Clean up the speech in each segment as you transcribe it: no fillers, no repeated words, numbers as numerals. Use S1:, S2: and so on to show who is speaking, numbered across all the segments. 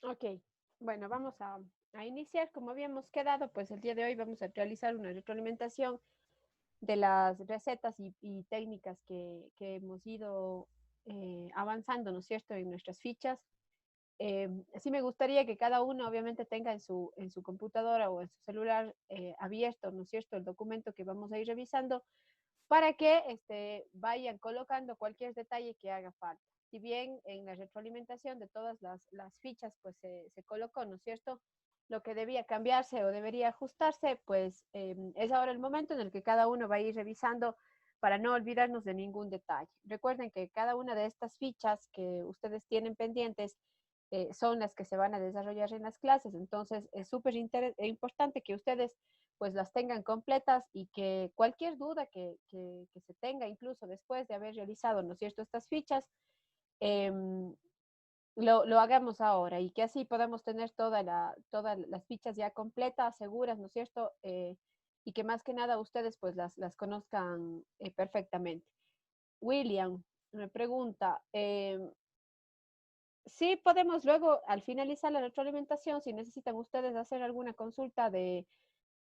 S1: Ok, bueno, vamos a iniciar. Como habíamos quedado, pues el día de hoy vamos a realizar una retroalimentación de las recetas y técnicas que hemos ido avanzando, ¿no es cierto?, en nuestras fichas. Sí me gustaría que cada uno obviamente tenga en su computadora o en su celular abierto, ¿no es cierto?, el documento que vamos a ir revisando para que vayan colocando cualquier detalle que haga falta. Si bien en la retroalimentación de todas las fichas pues se colocó, ¿no es cierto?, lo que debía cambiarse o debería ajustarse, pues es ahora el momento en el que cada uno va a ir revisando para no olvidarnos de ningún detalle. Recuerden que cada una de estas fichas que ustedes tienen pendientes son las que se van a desarrollar en las clases, entonces es súper importante que ustedes pues las tengan completas y que cualquier duda que se tenga, incluso después de haber realizado, ¿no es cierto?, estas fichas, eh, lo hagamos ahora y que así podamos tener todas las fichas ya completas, seguras, ¿no es cierto? Y que más que nada ustedes pues las conozcan perfectamente. William me pregunta, sí podemos luego, al finalizar la retroalimentación, si necesitan ustedes hacer alguna consulta de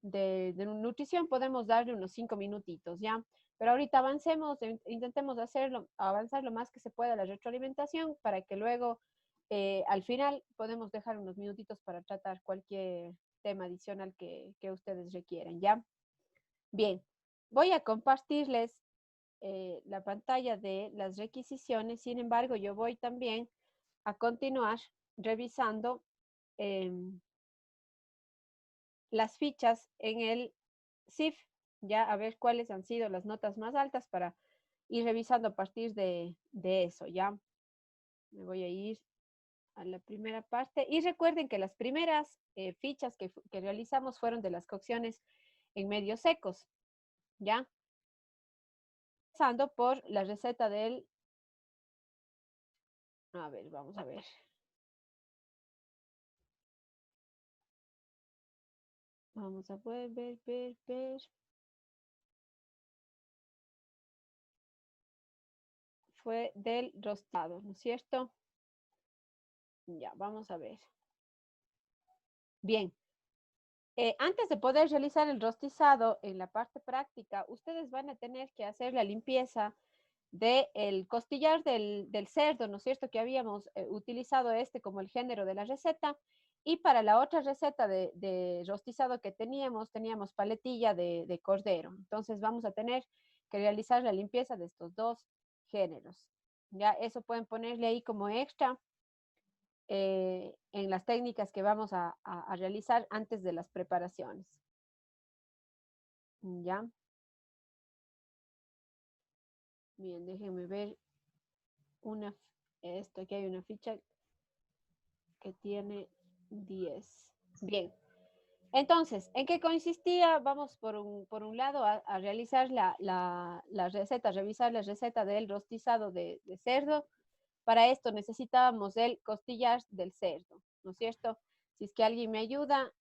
S1: nutrición, podemos darle unos 5 minutitos, ¿ya? Pero ahorita avancemos, intentemos hacerlo, avanzar lo más que se pueda la retroalimentación para que luego, al final, podemos dejar unos minutitos para tratar cualquier tema adicional que ustedes requieren, ¿ya? Bien, voy a compartirles la pantalla de las requisiciones, sin embargo, yo voy también a continuar revisando eh, las fichas en el CIF, ya a ver cuáles han sido las notas más altas para ir revisando a partir de eso, ya. Me voy a ir a la primera parte. Y recuerden que las primeras fichas que realizamos fueron de las cocciones en medios secos, ya. Pasando por la receta del... A ver, vamos a ver. Vamos a ver. Fue del rostado, ¿no es cierto? Ya, vamos a ver. Bien. Antes de poder realizar el rostizado en la parte práctica, ustedes van a tener que hacer la limpieza del costillar del cerdo, ¿no es cierto? Que habíamos utilizado como el género de la receta. Y para la otra receta de rostizado que teníamos paletilla de cordero. Entonces vamos a tener que realizar la limpieza de estos dos géneros. Ya, eso pueden ponerle ahí como extra en las técnicas que vamos a realizar antes de las preparaciones. ¿Ya? Bien, déjenme ver aquí hay una ficha que tiene 10. Bien. Entonces, ¿en qué consistía? Vamos por un lado a realizar la receta, revisar la receta del rostizado de cerdo. Para esto necesitábamos el costillar del cerdo, ¿no es cierto? Si es que alguien me ayuda,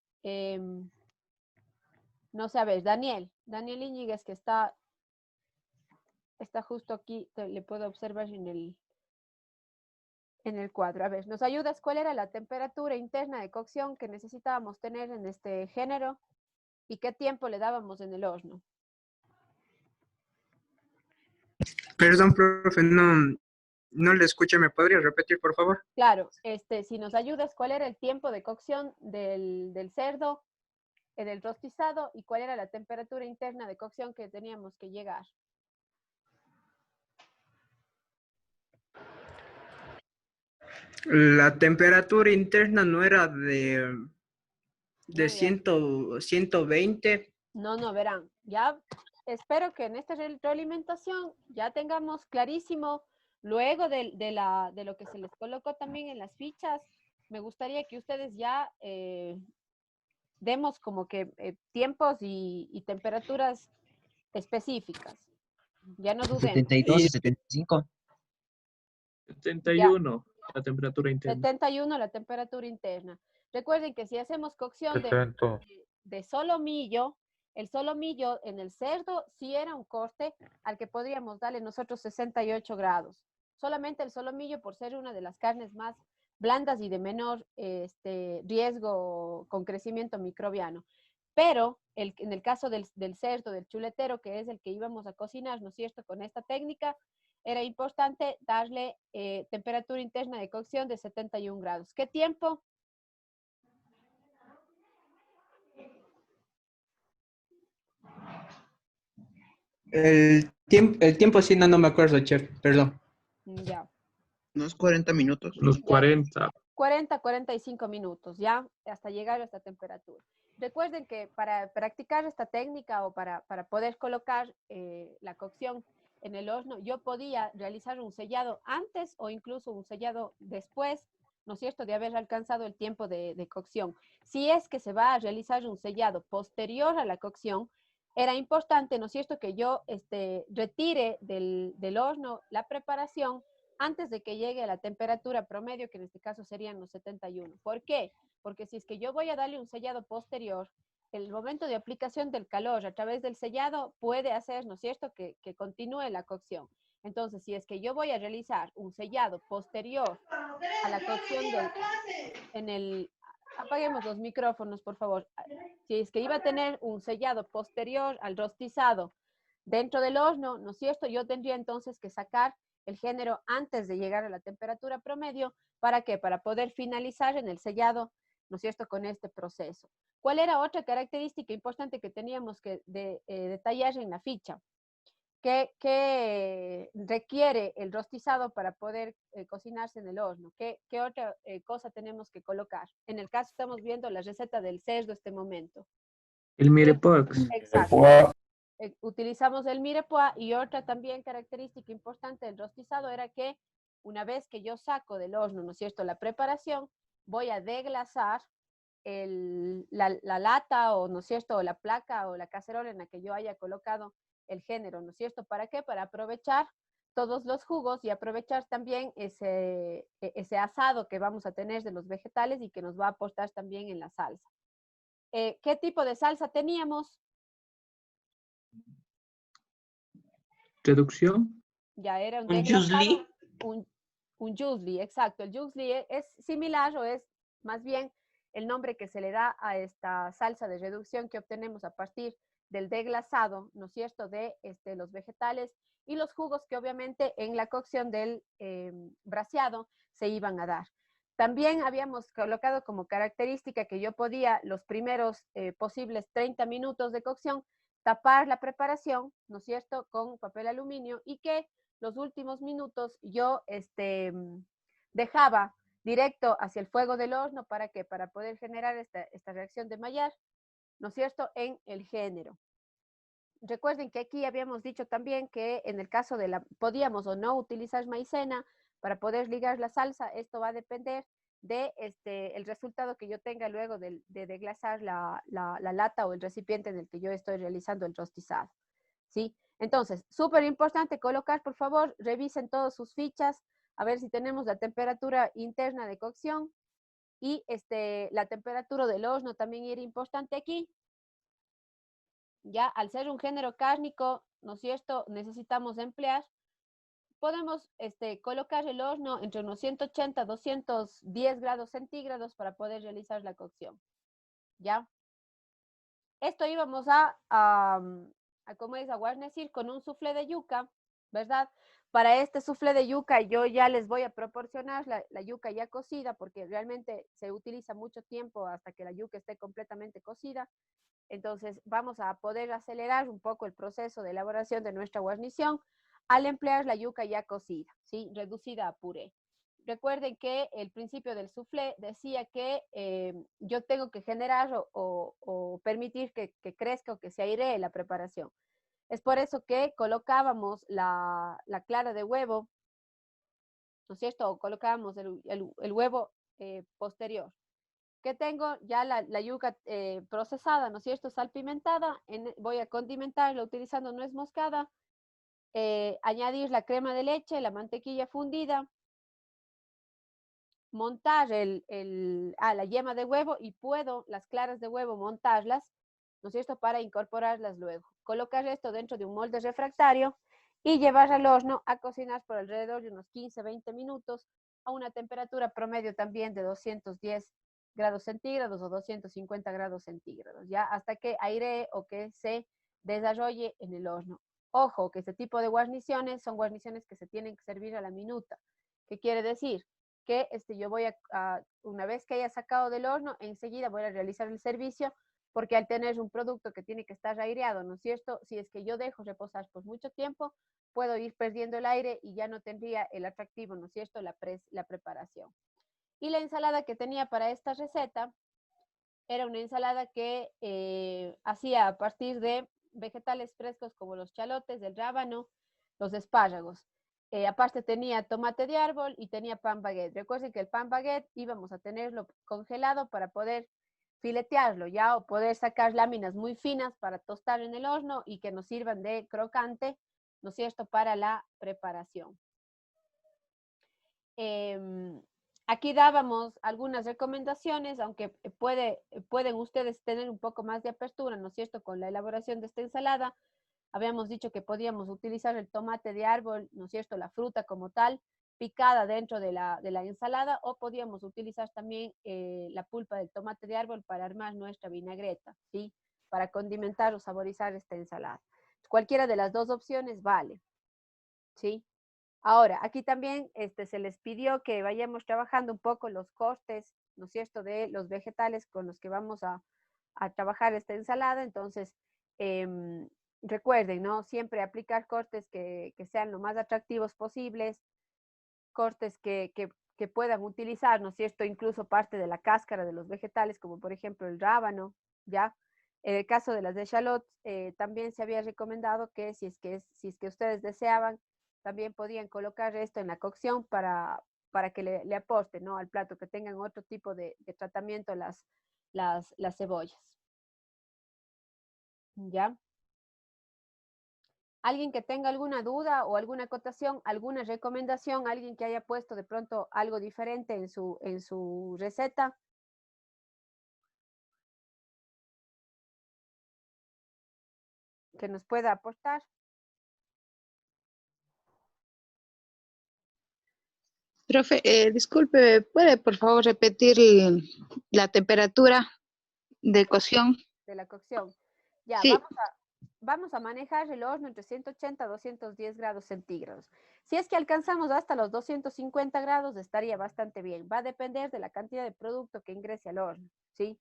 S1: no sé, a ver, Daniel Íñiguez, que está justo aquí, le puedo observar en el cuadro. A ver, ¿nos ayudas? ¿Cuál era la temperatura interna de cocción que necesitábamos tener en este género y qué tiempo le dábamos en el horno?
S2: Perdón, profe, no le escuché. ¿Me podría repetir, por favor?
S1: Claro, si nos ayudas, ¿cuál era el tiempo de cocción del cerdo en el rostizado y cuál era la temperatura interna de cocción que teníamos que llegar?
S2: La temperatura interna no era de
S1: No, ya.
S2: 120.
S1: No, verán, ya espero que en esta retroalimentación ya tengamos clarísimo, luego de lo que se les colocó también en las fichas, me gustaría que ustedes ya demos como que tiempos y temperaturas específicas. Ya no dudemos.
S3: 72
S4: Y
S3: y 75.
S1: Ya,
S4: 71, la temperatura interna.
S1: 71 la temperatura interna. Recuerden que si hacemos cocción
S5: 70.
S1: de solomillo, el solomillo en el cerdo sí era un corte al que podríamos darle nosotros 68 grados. Solamente el solomillo, por ser una de las carnes más blandas y de menor riesgo con crecimiento microbiano. Pero en el caso del cerdo, del chuletero, que es el que íbamos a cocinar, ¿no es cierto?, con esta técnica, era importante darle temperatura interna de cocción de 71 grados. ¿Qué tiempo?
S2: El tiempo sí, no me acuerdo, chef, perdón.
S1: Ya.
S3: Unos 40 minutos.
S4: Unos 40.
S1: 40, 45 minutos, ¿ya? Hasta llegar a esta temperatura. Recuerden que para practicar esta técnica o para poder colocar la cocción en el horno, yo podía realizar un sellado antes o incluso un sellado después, ¿no es cierto?, de haber alcanzado el tiempo de cocción. Si es que se va a realizar un sellado posterior a la cocción, era importante, ¿no es cierto?, que yo retire del horno la preparación antes de que llegue a la temperatura promedio, que en este caso serían los 71. ¿Por qué? Porque si es que yo voy a darle un sellado posterior, el momento de aplicación del calor a través del sellado puede hacer, ¿no es cierto?, que continúe la cocción. Entonces, si es que yo voy a realizar un sellado posterior a la cocción apaguemos los micrófonos, por favor. Si es que iba a tener un sellado posterior al rostizado dentro del horno, ¿no es cierto?, yo tendría entonces que sacar el género antes de llegar a la temperatura promedio. ¿Para qué? Para poder finalizar en el sellado, ¿no es cierto?, con este proceso. ¿Cuál era otra característica importante que teníamos que detallar en la ficha? ¿Qué requiere el rostizado para poder cocinarse en el horno? ¿Qué otra cosa tenemos que colocar? En el caso estamos viendo la receta del cerdo este momento.
S4: El Mirepoix.
S1: Exacto. Utilizamos el mirepoix y otra también característica importante del rostizado era que una vez que yo saco del horno, ¿no es cierto?, la preparación, voy a deglasar la lata o, ¿no es cierto?, o la placa o la cacerola en la que yo haya colocado el género, ¿no es cierto? ¿Para qué? Para aprovechar todos los jugos y aprovechar también ese asado que vamos a tener de los vegetales y que nos va a aportar también en la salsa. ¿Qué tipo de salsa teníamos?
S4: Reducción.
S1: Ya era un
S3: ¿Un
S1: deglasado,
S3: Jusli?
S1: un Jusli, exacto. El Jusli es similar o es más bien el nombre que se le da a esta salsa de reducción que obtenemos a partir del deglasado, ¿no es cierto?, de los vegetales y los jugos que obviamente en la cocción del braseado se iban a dar. También habíamos colocado como característica que yo podía los primeros posibles 30 minutos de cocción tapar la preparación, ¿no es cierto?, con papel aluminio y que los últimos minutos yo dejaba directo hacia el fuego del horno. ¿Para qué? Para poder generar esta reacción de Maillard, ¿no es cierto?, en el género. Recuerden que aquí habíamos dicho también que en el caso de podíamos o no utilizar maicena para poder ligar la salsa. Esto va a depender de el resultado que yo tenga luego de deglasar la lata o el recipiente en el que yo estoy realizando el rostizado, ¿sí? Entonces, súper importante colocar, por favor, revisen todas sus fichas, a ver si tenemos la temperatura interna de cocción y la temperatura del horno también era importante aquí. Ya, al ser un género cárnico, ¿no es cierto?, necesitamos emplear, podemos colocar el horno entre unos 180 a 210 grados centígrados para poder realizar la cocción, ¿ya? Esto íbamos ¿cómo es?, a guarnecer con un soufflé de yuca, ¿verdad? Para este soufflé de yuca yo ya les voy a proporcionar la yuca ya cocida porque realmente se utiliza mucho tiempo hasta que la yuca esté completamente cocida. Entonces vamos a poder acelerar un poco el proceso de elaboración de nuestra guarnición al emplear la yuca ya cocida, ¿sí?, reducida a puré. Recuerden que el principio del soufflé decía que yo tengo que generar o permitir que crezca o que se airee la preparación. Es por eso que colocábamos la clara de huevo, ¿no es cierto? O colocábamos el huevo posterior. Que tengo ya la yuca procesada, ¿no es cierto?, salpimentada. Voy a condimentarla utilizando nuez moscada, añadir la crema de leche, la mantequilla fundida, montar la yema de huevo y puedo las claras de huevo montarlas, ¿no es cierto?, para incorporarlas luego. Colocar esto dentro de un molde refractario y llevar al horno a cocinar por alrededor de unos 15-20 minutos a una temperatura promedio también de 210 grados centígrados o 250 grados centígrados, ya hasta que airee o que se desarrolle en el horno. Ojo, que este tipo de guarniciones son guarniciones que se tienen que servir a la minuta. ¿Qué quiere decir? Que yo voy una vez que haya sacado del horno, enseguida voy a realizar el servicio, porque al tener un producto que tiene que estar aireado, ¿no es cierto? Si es que yo dejo reposar por mucho tiempo, puedo ir perdiendo el aire y ya no tendría el atractivo, ¿no es cierto? La preparación. Y la ensalada que tenía para esta receta era una ensalada que hacía a partir de vegetales frescos como los chalotes, el rábano, los espárragos. Aparte tenía tomate de árbol y tenía pan baguette. Recuerden que el pan baguette íbamos a tenerlo congelado para poder filetearlo ya o poder sacar láminas muy finas para tostar en el horno y que nos sirvan de crocante, ¿no es cierto?, para la preparación. Aquí dábamos algunas recomendaciones, aunque pueden ustedes tener un poco más de apertura, ¿no es cierto?, con la elaboración de esta ensalada. Habíamos dicho que podíamos utilizar el tomate de árbol, ¿no es cierto?, la fruta como tal, picada dentro de la ensalada, o podíamos utilizar también la pulpa del tomate de árbol para armar nuestra vinagreta, ¿sí?, para condimentar o saborizar esta ensalada. Cualquiera de las dos opciones vale, ¿sí? Ahora, aquí también se les pidió que vayamos trabajando un poco los costes, ¿no es cierto?, de los vegetales con los que vamos a trabajar esta ensalada. Entonces, recuerden, ¿no?, siempre aplicar cortes que sean lo más atractivos posibles, cortes que puedan utilizar, ¿no es cierto?, incluso parte de la cáscara de los vegetales, como por ejemplo el rábano, ¿ya? En el caso de las echalotes, también se había recomendado que si es que ustedes deseaban, también podían colocar esto en la cocción para que le aporten, ¿no?, al plato, que tengan otro tipo de tratamiento las cebollas. ¿Ya? Alguien que tenga alguna duda o alguna acotación, alguna recomendación, alguien que haya puesto de pronto algo diferente en su receta. Que nos pueda aportar.
S5: Profe, disculpe, ¿puede por favor repetir la temperatura de cocción?
S1: De la cocción. Ya,
S5: Sí.
S1: vamos a manejar el horno entre 180 a 210 grados centígrados. Si es que alcanzamos hasta los 250 grados, estaría bastante bien. Va a depender de la cantidad de producto que ingrese al horno, ¿sí?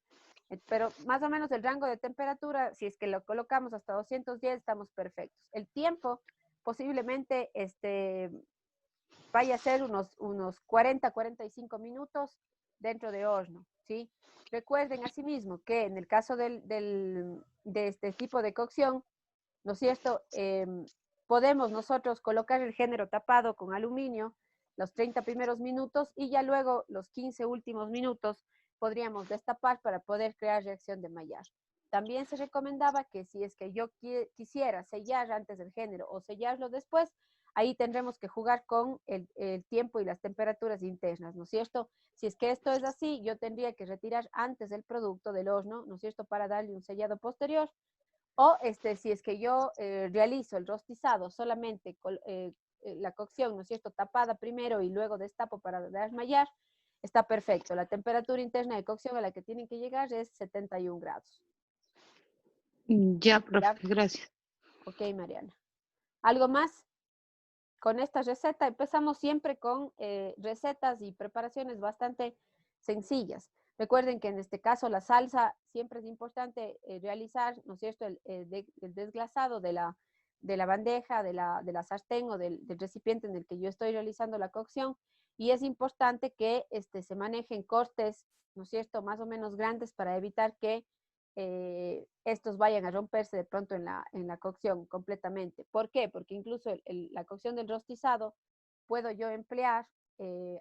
S1: Pero más o menos el rango de temperatura, si es que lo colocamos hasta 210, estamos perfectos. El tiempo posiblemente vaya a ser unos 40, 45 minutos dentro de horno, ¿sí? Recuerden asimismo que en el caso de este tipo de cocción, ¿no es cierto?, podemos nosotros colocar el género tapado con aluminio los 30 primeros minutos y ya luego los 15 últimos minutos podríamos destapar para poder crear reacción de mallar. También se recomendaba que si es que yo quisiera sellar antes del género o sellarlo después, ahí tendremos que jugar con el tiempo y las temperaturas internas, ¿no es cierto? Si es que esto es así, yo tendría que retirar antes el producto del horno, ¿no es cierto?, para darle un sellado posterior. O si es que yo realizo el rostizado solamente con la cocción, ¿no es cierto?, tapada primero y luego destapo para desmayar, está perfecto. La temperatura interna de cocción a la que tienen que llegar es 71 grados.
S5: Ya, profe,
S1: ¿Ya?
S5: gracias.
S1: Ok, Mariana. ¿Algo más? Con esta receta empezamos siempre con recetas y preparaciones bastante sencillas. Recuerden que en este caso la salsa siempre es importante realizar, ¿no es cierto?, el desglasado de la bandeja, de la sartén o del recipiente en el que yo estoy realizando la cocción, y es importante que se manejen cortes, ¿no es cierto?, más o menos grandes para evitar que estos vayan a romperse de pronto en la cocción completamente. ¿Por qué? Porque incluso la cocción del rostizado puedo yo emplear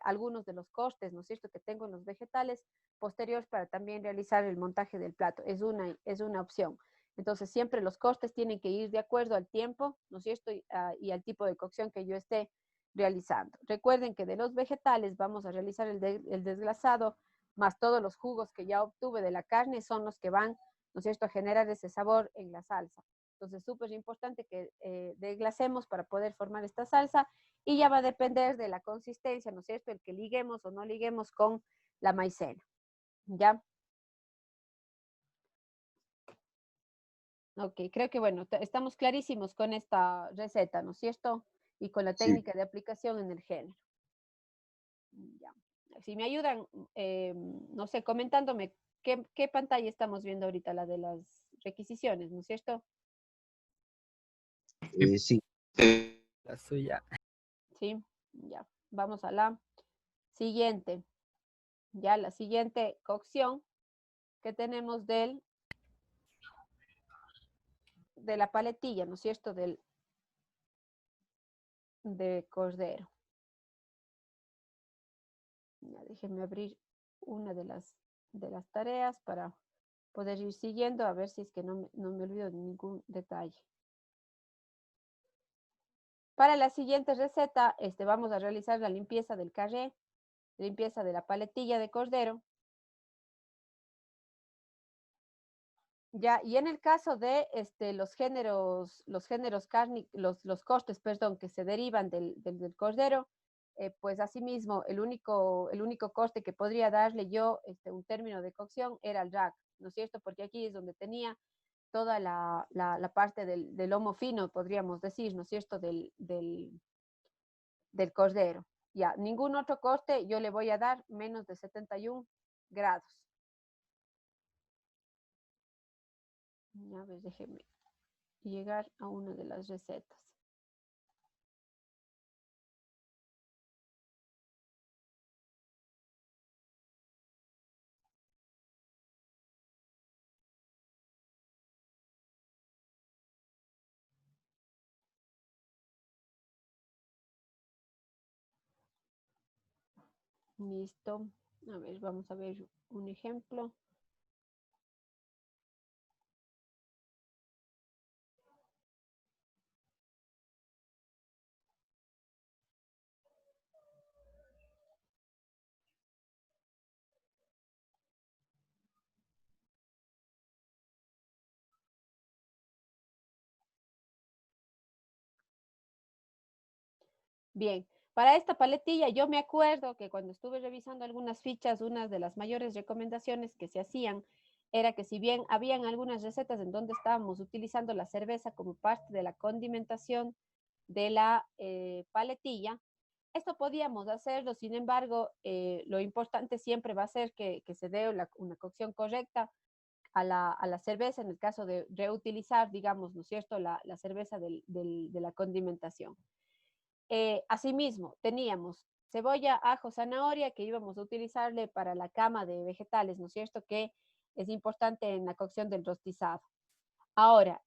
S1: algunos de los cortes, ¿no es cierto?, que tengo en los vegetales posteriores para también realizar el montaje del plato. Es una opción. Entonces, siempre los cortes tienen que ir de acuerdo al tiempo, ¿no es cierto?, y al tipo de cocción que yo esté realizando. Recuerden que de los vegetales vamos a realizar el desglasado, más todos los jugos que ya obtuve de la carne son los que van, ¿no es cierto?, a generar ese sabor en la salsa. Entonces, súper importante que desglasemos para poder formar esta salsa y ya va a depender de la consistencia, ¿no es cierto? El que liguemos o no liguemos con la maicena, ¿ya? Ok, creo que bueno, estamos clarísimos con esta receta, ¿no es cierto? Y con la técnica de aplicación en el género. Ya. Si me ayudan, no sé, comentándome qué pantalla estamos viendo ahorita, la de las requisiciones, ¿no es cierto?
S3: Sí.
S6: La suya.
S1: Sí, ya. Vamos a la siguiente. Ya, la siguiente cocción que tenemos de la paletilla, ¿no es cierto? De cordero. Ya, déjenme abrir una de las tareas para poder ir siguiendo, a ver si es que no me olvido de ningún detalle. Para la siguiente receta, vamos a realizar la limpieza del carré, limpieza de la paletilla de cordero. Ya, y en el caso de los costes, perdón, que se derivan del cordero, pues asimismo el único coste que podría darle yo un término de cocción era el rack, ¿no es cierto? Porque aquí es donde tenía toda la parte del lomo fino, podríamos decir, ¿no es cierto? Del cordero. Ya, ningún otro coste yo le voy a dar menos de 71 grados. A ver, déjeme llegar a una de las recetas. Listo. A ver, vamos a ver un ejemplo. Bien, para esta paletilla yo me acuerdo que cuando estuve revisando algunas fichas, una de las mayores recomendaciones que se hacían era que si bien habían algunas recetas en donde estábamos utilizando la cerveza como parte de la condimentación de la paletilla, esto podíamos hacerlo, sin embargo, lo importante siempre va a ser que se dé una cocción correcta a la cerveza en el caso de reutilizar, digamos, ¿no es cierto?, la cerveza de la condimentación. Asimismo, teníamos cebolla, ajo, zanahoria que íbamos a utilizarle para la cama de vegetales, ¿no es cierto?, que es importante en la cocción del rostizado. Ahora,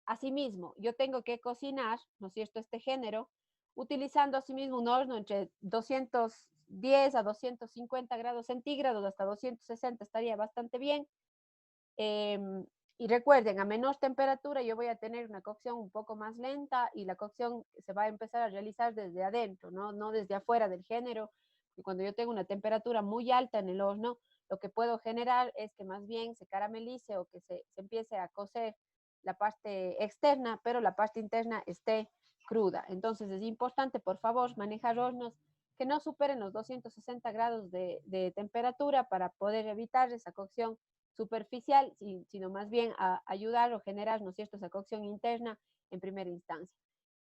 S1: asimismo, yo tengo que cocinar, ¿no es cierto?, este género, utilizando asimismo un horno entre 210 a 250 grados centígrados, hasta 260 estaría bastante bien. Y recuerden, a menor temperatura yo voy a tener una cocción un poco más lenta y la cocción se va a empezar a realizar desde adentro, no desde afuera del género. Y cuando yo tengo una temperatura muy alta en el horno, lo que puedo generar es que más bien se caramelice o que se empiece a cocer la parte externa, pero la parte interna esté cruda. Entonces es importante, por favor, manejar hornos que no superen los 260 grados de temperatura para poder evitar esa cocción superficial, sino más bien a ayudar o generar, ¿no es cierto?, esa cocción interna en primera instancia.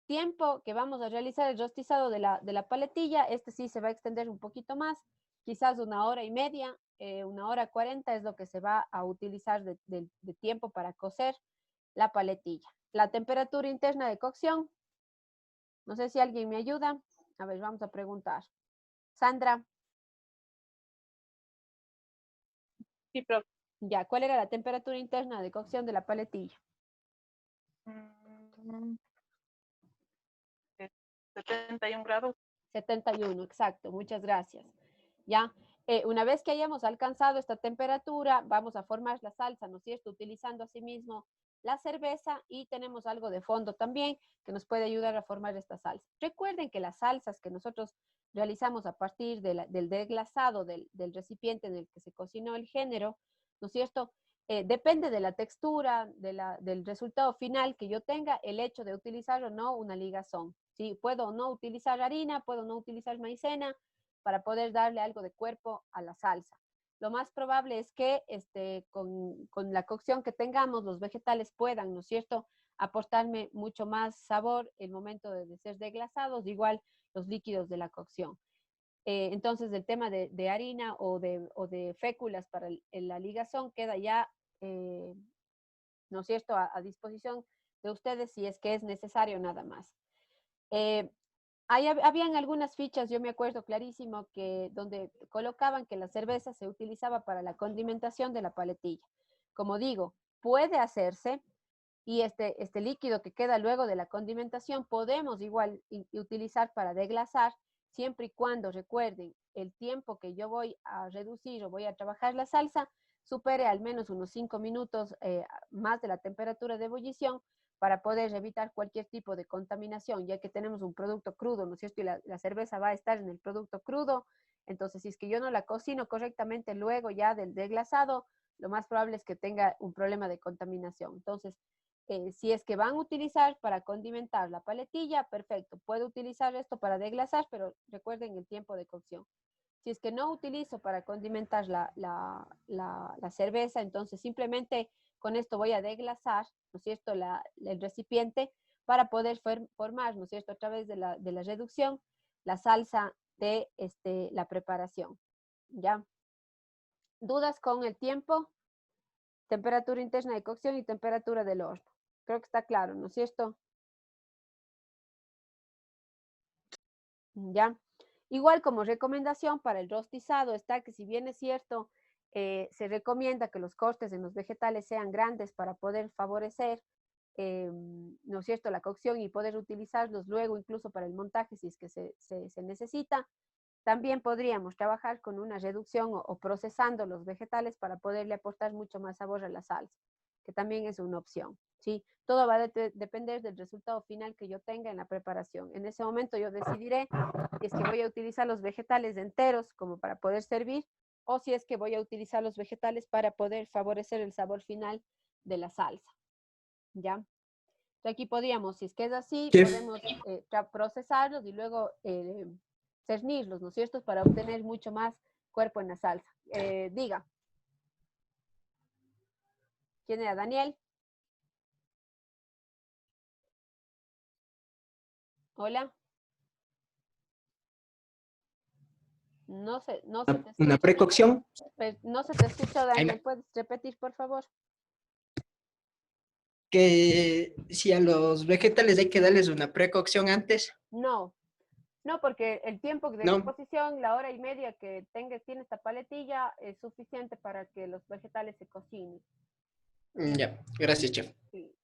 S1: Tiempo que vamos a realizar el rostizado de la paletilla, sí se va a extender un poquito más, quizás 1 hora y media, 1 hora 40 es lo que se va a utilizar de tiempo para cocer la paletilla. La temperatura interna de cocción, no sé si alguien me ayuda. A ver, vamos a preguntar. Sandra.
S7: Sí, profe.
S1: Ya, ¿cuál era la temperatura interna de cocción de la paletilla?
S7: 71 grados.
S1: 71, exacto, muchas gracias. Ya, una vez que hayamos alcanzado esta temperatura, vamos a formar la salsa, ¿no es cierto? Utilizando asimismo la cerveza y tenemos algo de fondo también que nos puede ayudar a formar esta salsa. Recuerden que las salsas que nosotros realizamos a partir del desglasado del recipiente en el que se cocinó el género, ¿no es cierto? depende de la textura, del resultado final que yo tenga, el hecho de utilizar o no una ligazón. ¿Sí? Puedo o no utilizar harina, puedo no utilizar maicena para poder darle algo de cuerpo a la salsa. Lo más probable es que con la cocción que tengamos, los vegetales puedan, ¿no es cierto?, aportarme mucho más sabor en el momento de ser deglasados, igual los líquidos de la cocción. Entonces, el tema de harina o de féculas para la ligazón queda ya, ¿no es cierto?, a disposición de ustedes si es que es necesario nada más. Habían algunas fichas, yo me acuerdo clarísimo, que donde colocaban que la cerveza se utilizaba para la condimentación de la paletilla. Como digo, puede hacerse, y este líquido que queda luego de la condimentación podemos igual utilizar para deglasar, siempre y cuando, recuerden, el tiempo que yo voy a reducir o voy a trabajar la salsa supere al menos unos 5 minutos más de la temperatura de ebullición, para poder evitar cualquier tipo de contaminación, ya que tenemos un producto crudo, ¿no es cierto? Y la cerveza va a estar en el producto crudo. Entonces, si es que yo no la cocino correctamente luego ya del deglasado, lo más probable es que tenga un problema de contaminación. Entonces, si es que van a utilizar para condimentar la paletilla, perfecto. Puedo utilizar esto para deglasar, pero recuerden el tiempo de cocción. Si es que no utilizo para condimentar la cerveza, entonces simplemente con esto voy a deglasar, ¿no es cierto?, el recipiente para poder formar, ¿no es cierto?, a través de la reducción, la salsa de la preparación. ¿Ya? ¿Dudas con el tiempo? Temperatura interna de cocción y temperatura del horno. Creo que está claro, ¿no es cierto? ¿Ya? Igual como recomendación para el rostizado está que, si bien es cierto, se recomienda que los cortes en los vegetales sean grandes para poder favorecer, ¿no es cierto?, la cocción y poder utilizarlos luego incluso para el montaje si es que se necesita. También podríamos trabajar con una reducción o procesando los vegetales para poderle aportar mucho más sabor a la salsa, que también es una opción, ¿sí? Todo va a depender del resultado final que yo tenga en la preparación. En ese momento yo decidiré si es que voy a utilizar los vegetales enteros como para poder servir, o si es que voy a utilizar los vegetales para poder favorecer el sabor final de la salsa, ¿ya? Entonces aquí podríamos, si es que es así,
S2: Chef,
S1: podemos procesarlos y luego cernirlos, ¿no es cierto?, para obtener mucho más cuerpo en la salsa. Diga. ¿Quién era? ¿Daniel? Hola. No se te
S6: Una
S1: escucha.
S6: precocción
S1: No se te escucha,
S6: Ahí
S1: Daniel. ¿Puedes repetir, por favor?
S6: que si a los vegetales hay que darles una precocción antes,
S1: No, no, porque el tiempo de
S6: ¿no?
S1: exposición, la hora y media que tiene esta paletilla, es suficiente para que los vegetales se cocinen.
S6: Ya, gracias, chef.
S1: Sí,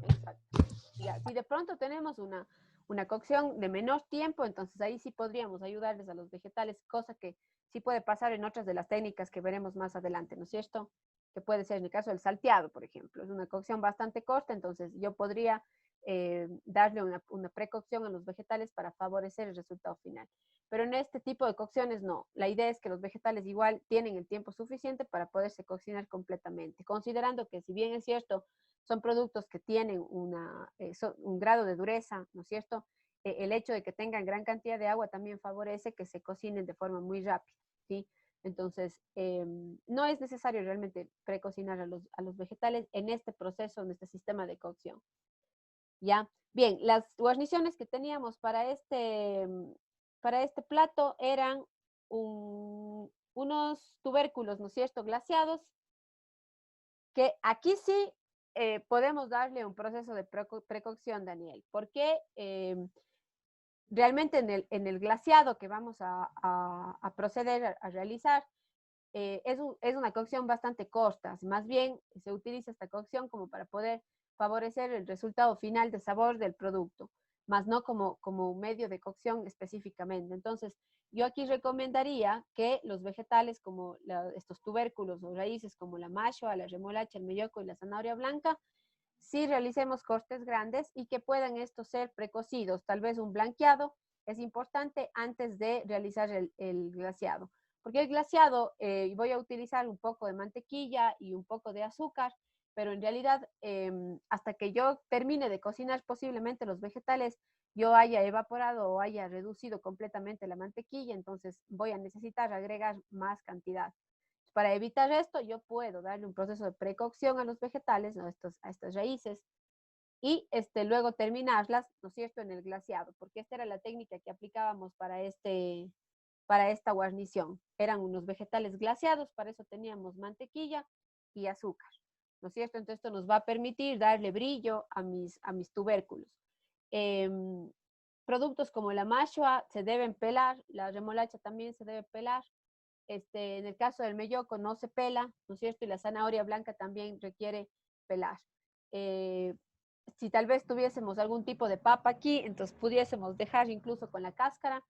S1: exacto. Ya, si de pronto tenemos una cocción de menor tiempo, entonces ahí sí podríamos ayudarles a los vegetales, cosa que sí puede pasar en otras de las técnicas que veremos más adelante, ¿no es cierto? Que puede ser en el caso del salteado, por ejemplo. Es una cocción bastante corta, entonces yo podría darle una precocción a los vegetales para favorecer el resultado final. Pero en este tipo de cocciones no. La idea es que los vegetales igual tienen el tiempo suficiente para poderse cocinar completamente, considerando que, si bien es cierto, son productos que tienen un grado de dureza, ¿no es cierto? El hecho de que tengan gran cantidad de agua también favorece que se cocinen de forma muy rápida, ¿sí? Entonces, no es necesario realmente precocinar a los vegetales en este proceso, en este sistema de cocción. ¿Ya? Bien, las guarniciones que teníamos para este plato eran unos tubérculos, ¿no es cierto?, glaseados, que aquí sí podemos darle un proceso de precocción, Daniel, porque realmente en el glaseado que vamos a proceder a realizar, es una cocción bastante corta. Más bien se utiliza esta cocción como para poder favorecer el resultado final de sabor del producto, más no como un medio de cocción específicamente. Entonces, yo aquí recomendaría que los vegetales como estos tubérculos o raíces como la machoa, la remolacha, el melloco y la zanahoria blanca, sí realicemos cortes grandes y que puedan estos ser precocidos. Tal vez un blanqueado es importante antes de realizar el glaseado, Porque el glaseado voy a utilizar un poco de mantequilla y un poco de azúcar, pero en realidad hasta que yo termine de cocinar posiblemente los vegetales, yo haya evaporado o haya reducido completamente la mantequilla, entonces voy a necesitar agregar más cantidad. Para evitar esto, yo puedo darle un proceso de precocción a los vegetales, ¿no? A estas raíces, y luego terminarlas, ¿no es cierto?, en el glaseado, porque esta era la técnica que aplicábamos para esta guarnición. Eran unos vegetales glaseados, para eso teníamos mantequilla y azúcar, ¿no es cierto? Entonces esto nos va a permitir darle brillo a mis tubérculos. Productos como la mashua se deben pelar, la remolacha también se debe pelar. En el caso del melloco no se pela, ¿no es cierto? Y la zanahoria blanca también requiere pelar. Si tal vez tuviésemos algún tipo de papa aquí, entonces pudiésemos dejar incluso con la cáscara.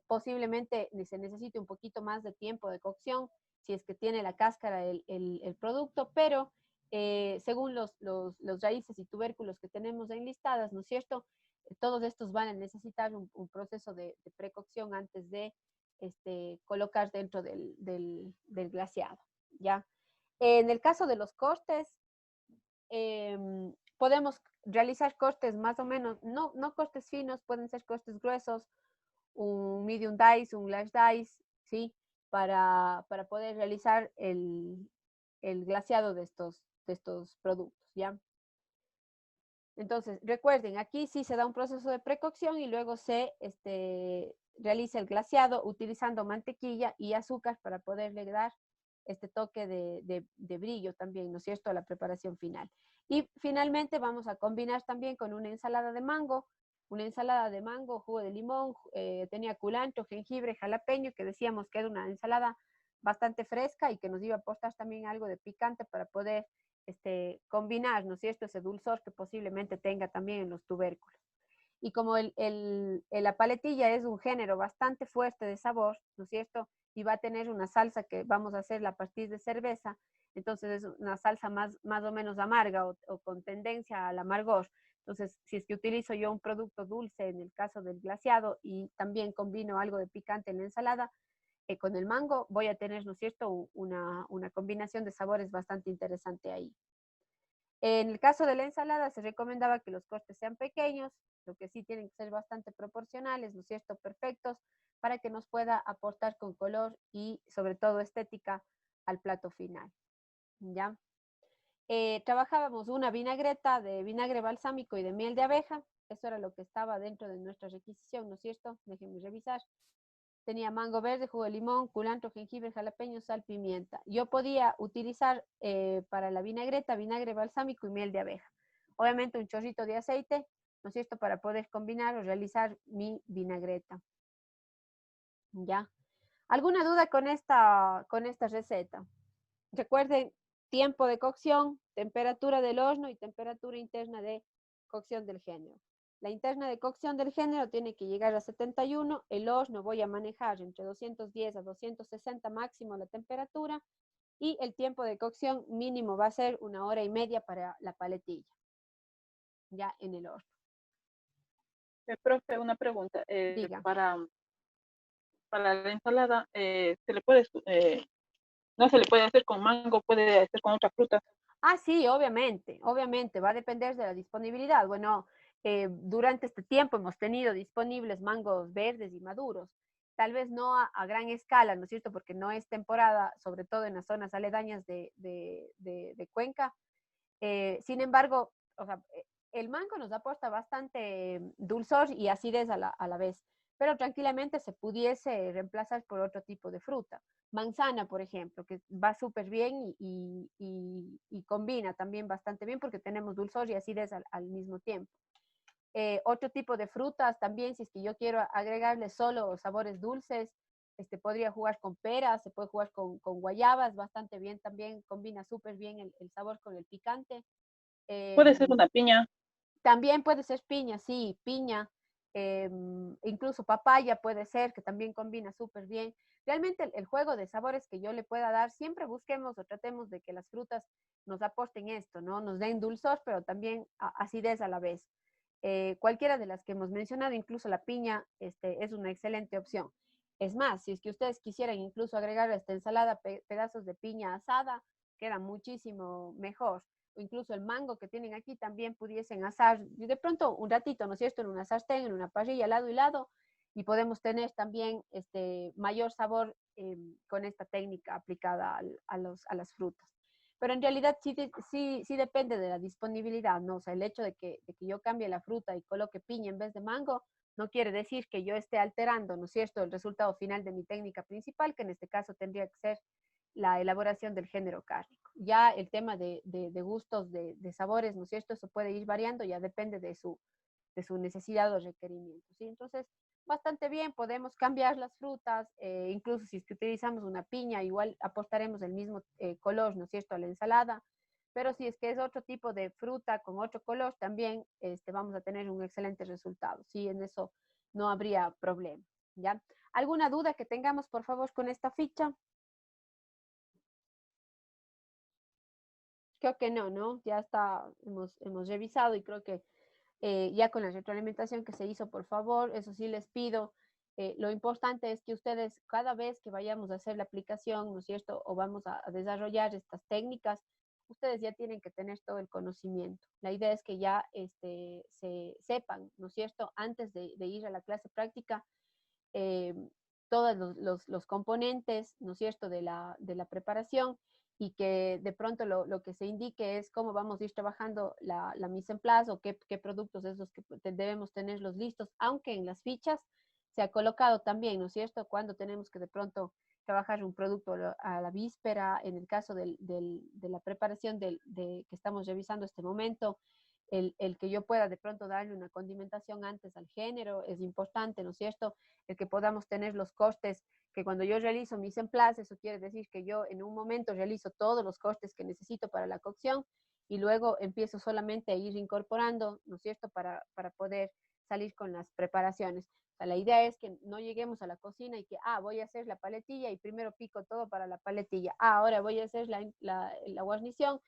S1: Posiblemente se necesite un poquito más de tiempo de cocción si es que tiene la cáscara el producto, pero según los raíces y tubérculos que tenemos enlistadas, ¿no es cierto? Todos estos van a necesitar un proceso de precocción antes de colocar dentro del glaseado, ¿ya? En el caso de los cortes, podemos realizar cortes más o menos, no cortes finos, pueden ser cortes gruesos, un medium dice, un large dice, ¿sí? Para poder realizar el glaseado de estos productos, ¿ya? Entonces, recuerden, aquí sí se da un proceso de precocción y luego se realiza el glaseado utilizando mantequilla y azúcar para poderle dar este toque de brillo también, ¿no es cierto?, a la preparación final. Y finalmente vamos a combinar también con una ensalada de mango, jugo de limón, tenía culantro, jengibre, jalapeño, que decíamos que era una ensalada bastante fresca y que nos iba a aportar también algo de picante para poder combinar, ¿no es cierto?, ese dulzor que posiblemente tenga también en los tubérculos. Y como la paletilla es un género bastante fuerte de sabor, ¿no es cierto?, y va a tener una salsa que vamos a hacerla a partir de cerveza, entonces es una salsa más o menos amarga o con tendencia al amargor. Entonces, si es que utilizo yo un producto dulce en el caso del glaseado y también combino algo de picante en la ensalada, con el mango voy a tener, ¿no es cierto?, una combinación de sabores bastante interesante ahí. En el caso de la ensalada se recomendaba que los cortes sean pequeños, lo que sí tienen que ser bastante proporcionales, ¿no es cierto?, perfectos, para que nos pueda aportar con color y sobre todo estética al plato final, ¿ya? Trabajábamos una vinagreta de vinagre balsámico y de miel de abeja, eso era lo que estaba dentro de nuestra requisición, ¿no es cierto? Déjenme revisar. Tenía mango verde, jugo de limón, culantro, jengibre, jalapeño, sal, pimienta. Yo podía utilizar para la vinagreta vinagre balsámico y miel de abeja. Obviamente un chorrito de aceite, ¿no es cierto?, para poder combinar o realizar mi vinagreta. ¿Ya? ¿Alguna duda con esta receta? Recuerden, tiempo de cocción, temperatura del horno y temperatura interna de cocción del género. La interna de cocción del género tiene que llegar a 71, el horno voy a manejar entre 210 a 260 máximo la temperatura y el tiempo de cocción mínimo va a ser 1 hora y media para la paletilla, ya en el horno.
S7: Profe, una pregunta.
S1: Diga.
S7: Para la ensalada, no se le puede hacer con mango, puede hacer con otra fruta.
S1: Ah, sí, obviamente, va a depender de la disponibilidad. Bueno, durante este tiempo hemos tenido disponibles mangos verdes y maduros, tal vez no a gran escala, ¿no es cierto?, porque no es temporada, sobre todo en las zonas aledañas de Cuenca. Sin embargo, o sea, el mango nos aporta bastante dulzor y acidez a la vez, pero tranquilamente se pudiese reemplazar por otro tipo de fruta. Manzana, por ejemplo, que va súper bien y combina también bastante bien porque tenemos dulzor y acidez al mismo tiempo. Otro tipo de frutas también, si es que yo quiero agregarle solo sabores dulces, podría jugar con peras, se puede jugar con guayabas bastante bien también, combina súper bien el sabor con el picante.
S7: Puede ser una piña.
S1: También puede ser piña, sí, piña, incluso papaya puede ser, que también combina súper bien. Realmente el juego de sabores que yo le pueda dar, siempre busquemos o tratemos de que las frutas nos aporten esto, ¿no? Nos den dulzor, pero también acidez a la vez. Cualquiera de las que hemos mencionado, incluso la piña, es una excelente opción. Es más, si es que ustedes quisieran incluso agregar a esta ensalada pedazos de piña asada, queda muchísimo mejor. O incluso el mango que tienen aquí también pudiesen asar de pronto un ratito, ¿no es cierto?, en una sartén, en una parrilla, lado y lado, y podemos tener también mayor sabor con esta técnica aplicada a las frutas. Pero en realidad sí depende de la disponibilidad, ¿no? O sea, el hecho de que yo cambie la fruta y coloque piña en vez de mango, no quiere decir que yo esté alterando, ¿no es cierto?, el resultado final de mi técnica principal, que en este caso tendría que ser la elaboración del género cárnico. Ya el tema de gustos, de sabores, ¿no es cierto?, eso puede ir variando, ya depende de su necesidad o requerimiento, ¿sí? Entonces, bastante bien, podemos cambiar las frutas, incluso si es que utilizamos una piña, igual aportaremos el mismo color, ¿no es cierto?, a la ensalada, pero si es que es otro tipo de fruta con otro color, también vamos a tener un excelente resultado, ¿sí? En eso no habría problema, ¿ya? ¿Alguna duda que tengamos, por favor, con esta ficha? Creo que no, ¿no? Ya está, hemos revisado y creo que ya con la retroalimentación que se hizo, por favor, eso sí les pido, lo importante es que ustedes cada vez que vayamos a hacer la aplicación, ¿no es cierto?, o vamos a desarrollar estas técnicas, ustedes ya tienen que tener todo el conocimiento. La idea es que ya se sepan, ¿no es cierto?, antes de ir a la clase práctica, eh, todos los componentes, ¿no es cierto?, de la preparación, y que de pronto lo que se indique es cómo vamos a ir trabajando la mise en place o qué productos es los que debemos tenerlos listos, aunque en las fichas se ha colocado también, ¿no es cierto?, cuando tenemos que de pronto trabajar un producto a la víspera, en el caso de la preparación que estamos revisando este momento, el que yo pueda de pronto darle una condimentación antes al género es importante, ¿no es cierto?, el que podamos tener los costes, que cuando yo realizo mise en place, eso quiere decir que yo en un momento realizo todos los costes que necesito para la cocción y luego empiezo solamente a ir incorporando, ¿no es cierto?, para poder salir con las preparaciones. O sea, la idea es que no lleguemos a la cocina y que, voy a hacer la paletilla y primero pico todo para la paletilla. Ahora voy a hacer la guarnición,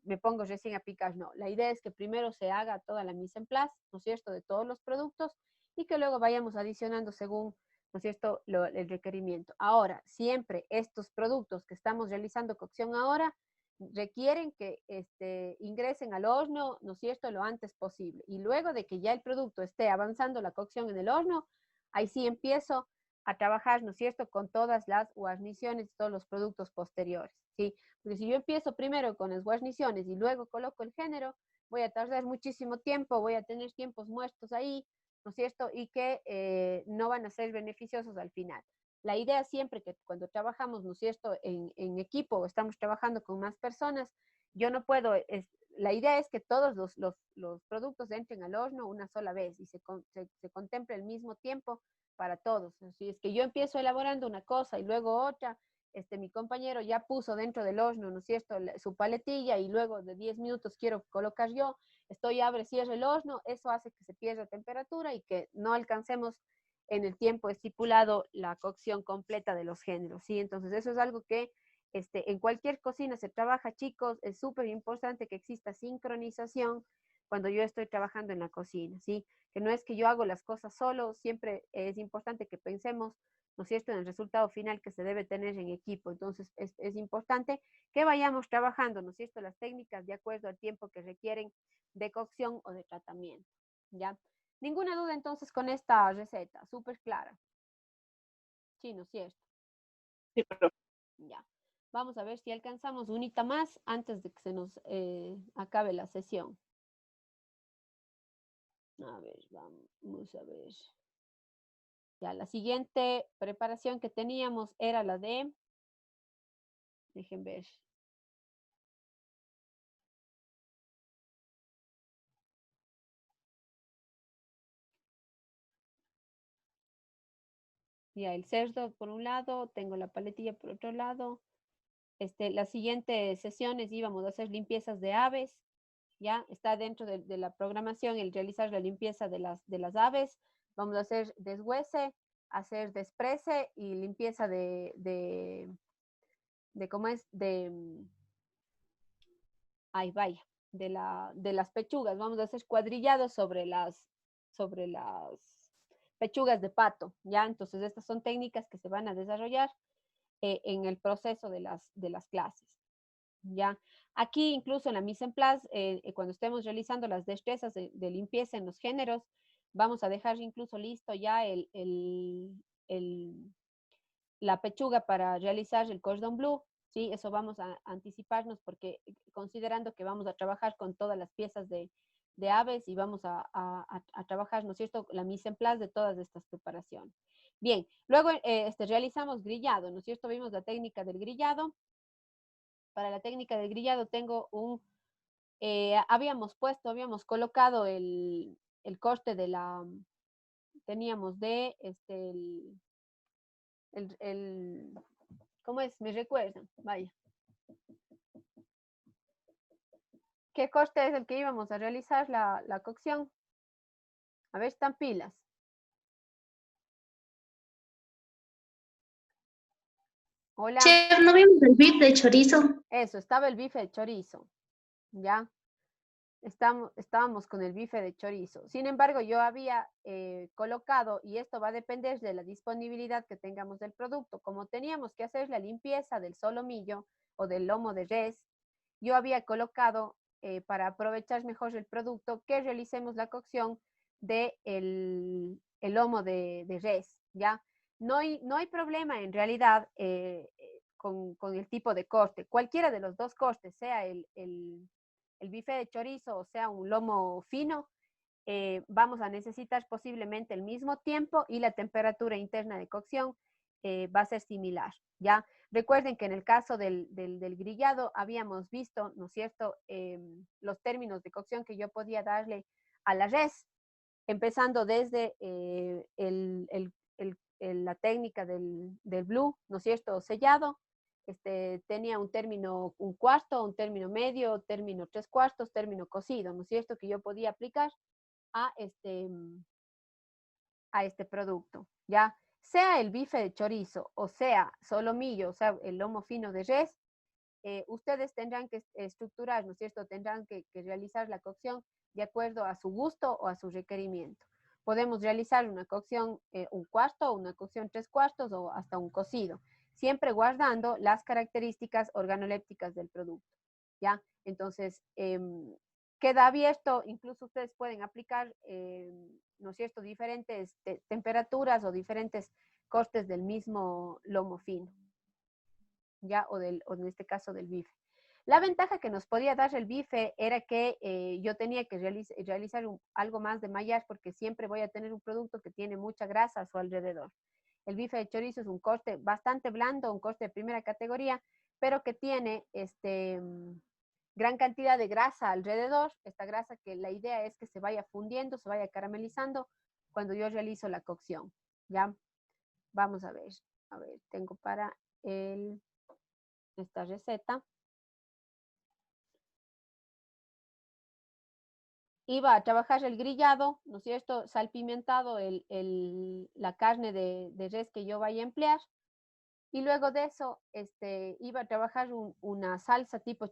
S1: me pongo recién a picar. No, la idea es que primero se haga toda la mise en place, ¿no es cierto?, de todos los productos y que luego vayamos adicionando según, ¿no es cierto?, el requerimiento. Ahora, siempre estos productos que estamos realizando cocción ahora requieren que ingresen al horno, ¿no es cierto?, lo antes posible. Y luego de que ya el producto esté avanzando la cocción en el horno, ahí sí empiezo a trabajar, ¿no es cierto?, con todas las guarniciones, todos los productos posteriores, ¿sí? Porque si yo empiezo primero con las guarniciones y luego coloco el género, voy a tardar muchísimo tiempo, voy a tener tiempos muertos ahí, ¿no es cierto?, y que no van a ser beneficiosos al final. La idea siempre que cuando trabajamos, ¿no es cierto?, en equipo o estamos trabajando con más personas, yo no puedo, la idea es que todos los productos entren al horno una sola vez y se contemple el mismo tiempo para todos. Si es que yo empiezo elaborando una cosa y luego otra, mi compañero ya puso dentro del horno, ¿no es cierto?, su paletilla y luego de 10 minutos quiero colocar yo, abre, cierre el horno, eso hace que se pierda temperatura y que no alcancemos en el tiempo estipulado la cocción completa de los géneros, ¿sí? Entonces eso es algo que en cualquier cocina se trabaja, chicos, es súper importante que exista sincronización cuando yo estoy trabajando en la cocina, ¿sí? Que no es que yo hago las cosas solo, siempre es importante que pensemos, ¿no es cierto?, en el resultado final que se debe tener en equipo. Entonces es importante que vayamos trabajando, ¿no es cierto?, las técnicas de acuerdo al tiempo que requieren de cocción o de tratamiento, ¿ya? Ninguna duda entonces con esta receta, súper clara. Sí, ¿no es cierto?
S7: Sí, profe.
S1: Ya. Vamos a ver si alcanzamos unita más antes de que se nos acabe la sesión. A ver, vamos a ver. Ya, la siguiente preparación que teníamos era la de, dejen ver. Ya, el cerdo por un lado, tengo la paletilla por otro lado. Las siguientes sesiones íbamos a hacer limpiezas de aves. Ya está dentro de la programación el realizar la limpieza de las aves. Vamos a hacer deshuese, hacer desprece y limpieza ¿cómo es? Ay, vaya, de las pechugas. Vamos a hacer cuadrillados sobre las pechugas de pato, ¿ya? Entonces, estas son técnicas que se van a desarrollar en el proceso de las clases, ¿ya? Aquí, incluso en la mise en place, cuando estemos realizando las destrezas de limpieza en los géneros, vamos a dejar incluso listo ya la pechuga para realizar el cordon bleu, ¿sí? Eso vamos a anticiparnos porque considerando que vamos a trabajar con todas las piezas de aves y vamos a trabajar, ¿no es cierto?, la mise en place de todas estas preparaciones. Bien, luego realizamos grillado, ¿no es cierto? Vimos la técnica del grillado. Para la técnica del grillado tengo habíamos colocado el corte de teníamos ¿cómo es? ¿Me recuerdan? Vaya. ¿Qué corte es el que íbamos a realizar la cocción? A ver, están pilas. Hola.
S8: Chef, ¿no vimos el beef de chorizo?
S1: Eso, estaba el bife de chorizo, ¿ya? Estábamos con el bife de chorizo. Sin embargo, yo había colocado, y esto va a depender de la disponibilidad que tengamos del producto, como teníamos que hacer la limpieza del solomillo o del lomo de res, yo había colocado, para aprovechar mejor el producto, que realicemos la cocción del el lomo de res, ¿ya? No hay problema en realidad con el tipo de corte. Cualquiera de los dos cortes, sea el bife de chorizo o sea un lomo fino, vamos a necesitar posiblemente el mismo tiempo y la temperatura interna de cocción va a ser similar, ¿ya? Recuerden que en el caso del grillado habíamos visto, ¿no es cierto?, los términos de cocción que yo podía darle a la res, empezando desde la técnica del blue, ¿no es cierto?, sellado. Tenía un término un cuarto, un término medio, término 3/4, término cocido, ¿no es cierto?, que yo podía aplicar a este producto, ¿ya? Sea el bife de chorizo o sea solomillo, o sea el lomo fino de res, ustedes tendrán que estructurar, ¿no es cierto?, tendrán que realizar la cocción de acuerdo a su gusto o a su requerimiento. Podemos realizar una cocción un cuarto, una cocción 3/4 o hasta un cocido, siempre guardando las características organolépticas del producto, ¿ya? Entonces, queda abierto, incluso ustedes pueden aplicar, ¿no es cierto?, diferentes temperaturas o diferentes cortes del mismo lomo fino, ¿ya? O en este caso del bife. La ventaja que nos podía dar el bife era que yo tenía que realizar algo más de mallar porque siempre voy a tener un producto que tiene mucha grasa a su alrededor. El bife de chorizo es un corte bastante blando, un corte de primera categoría, pero que tiene gran cantidad de grasa alrededor. Esta grasa que la idea es que se vaya fundiendo, se vaya caramelizando cuando yo realizo la cocción, ¿ya? Vamos a ver, tengo para esta receta. Iba a trabajar el grillado, ¿no es cierto?, salpimentado la carne de res que yo vaya a emplear. Y luego de eso, iba a trabajar una salsa tipo